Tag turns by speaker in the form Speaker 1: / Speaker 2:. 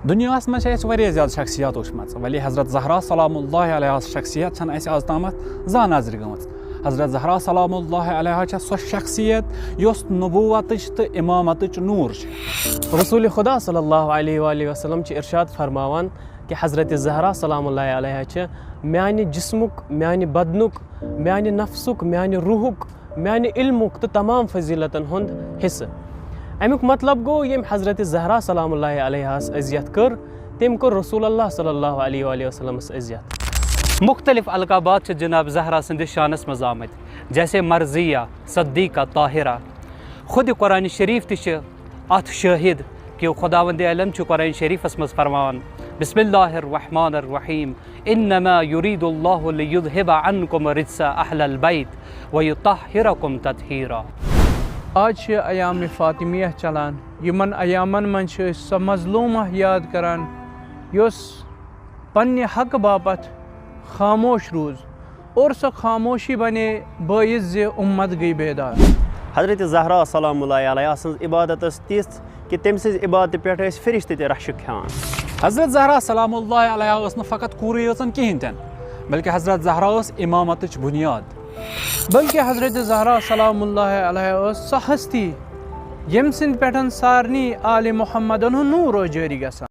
Speaker 1: دنیاہس منٛز چھِ اَسہِ واریاہ زیادٕ شخصیات وٕچھمژ ولی حضرت زہرا سلام اللہ علیہ شخصیت چھنہٕ اَسہِ آز تامَتھ زانٛہہ نظرِ گٔمٕژ. حضرت زہرا سلام اللہ علیہ چھےٚ سۄ شخصیت یۄس نبوتٕچ تہٕ اِمامتٕچ نوٗر چھِ.
Speaker 2: رسول خدا صلی اللہ علیہ وآلہ وسلم چھِ ارشاد فرماوان کہ حضرت زہرا سلام اللہ علیہ چھِ میانہِ جسمُک میانہِ بدنُک میانہِ نفسُک میانہِ روحُک میانہِ علمُک تہٕ تمام فضیلتن ہُنٛد حصہٕ. امیُک مطلب گوٚو ییٚمۍ حضرت زہرا سلام اللہ علیہس عزت کٔر تٔمۍ کوٚر رسول اللہ صلی اللہ علیہ وآلہ وسلمس عزت.
Speaker 3: مختلف القابات چھِ جناب زہرا سٕنٛدِس شانس منٛز آمٕتۍ جیسے مرضیہ صدیقہ طاہرہ. خود قرآن شریف تہِ چھِ اتھ شٲہد کہ خداوند عالم چھُ قرآن شریفس منٛز فرماوان بسم اللہ الرحمن الرحیم انما یرید اللہ لیذہب عنکم رجس اہل البیت ویطہرکم تطہیرا.
Speaker 4: آج چھِ ایام فاطمیہ چلان. یمن ایامن منٛز چھِ أسۍ سۄ مظلوٗمہ یاد کران یۄس پننہِ حقہٕ باپتھ خاموش روٗز اور سۄ خاموشی بنے باعث زِ اُمت گٔے بیدار.
Speaker 5: حضرت زہرا سلام اللہ علیہ سٕنٛز عبادت ٲس تِژھ کہ تٔمۍ سٕنٛزِ عبادتہٕ پٮ۪ٹھ ٲسۍ فرشتہٕ تہِ رشک کھٮ۪وان.
Speaker 1: حضرت زہرا سلام اللہ علیہ ٲس نہٕ فقط کوٗرٕے یٲژن کِہیٖنۍ تہِ نہٕ بلکہ حضرت زہرا ٲس اِمامتٕچ بُنیاد.
Speaker 4: بلکہ حضرت زہرا سلام اللہ علیہ ٲس سۄ ہستی ییٚمہِ سٕنٛدِ پٮ۪ٹھ سارنٕے آلِ محمدن ہُنٛد نوٗر اوس جٲری گژھان.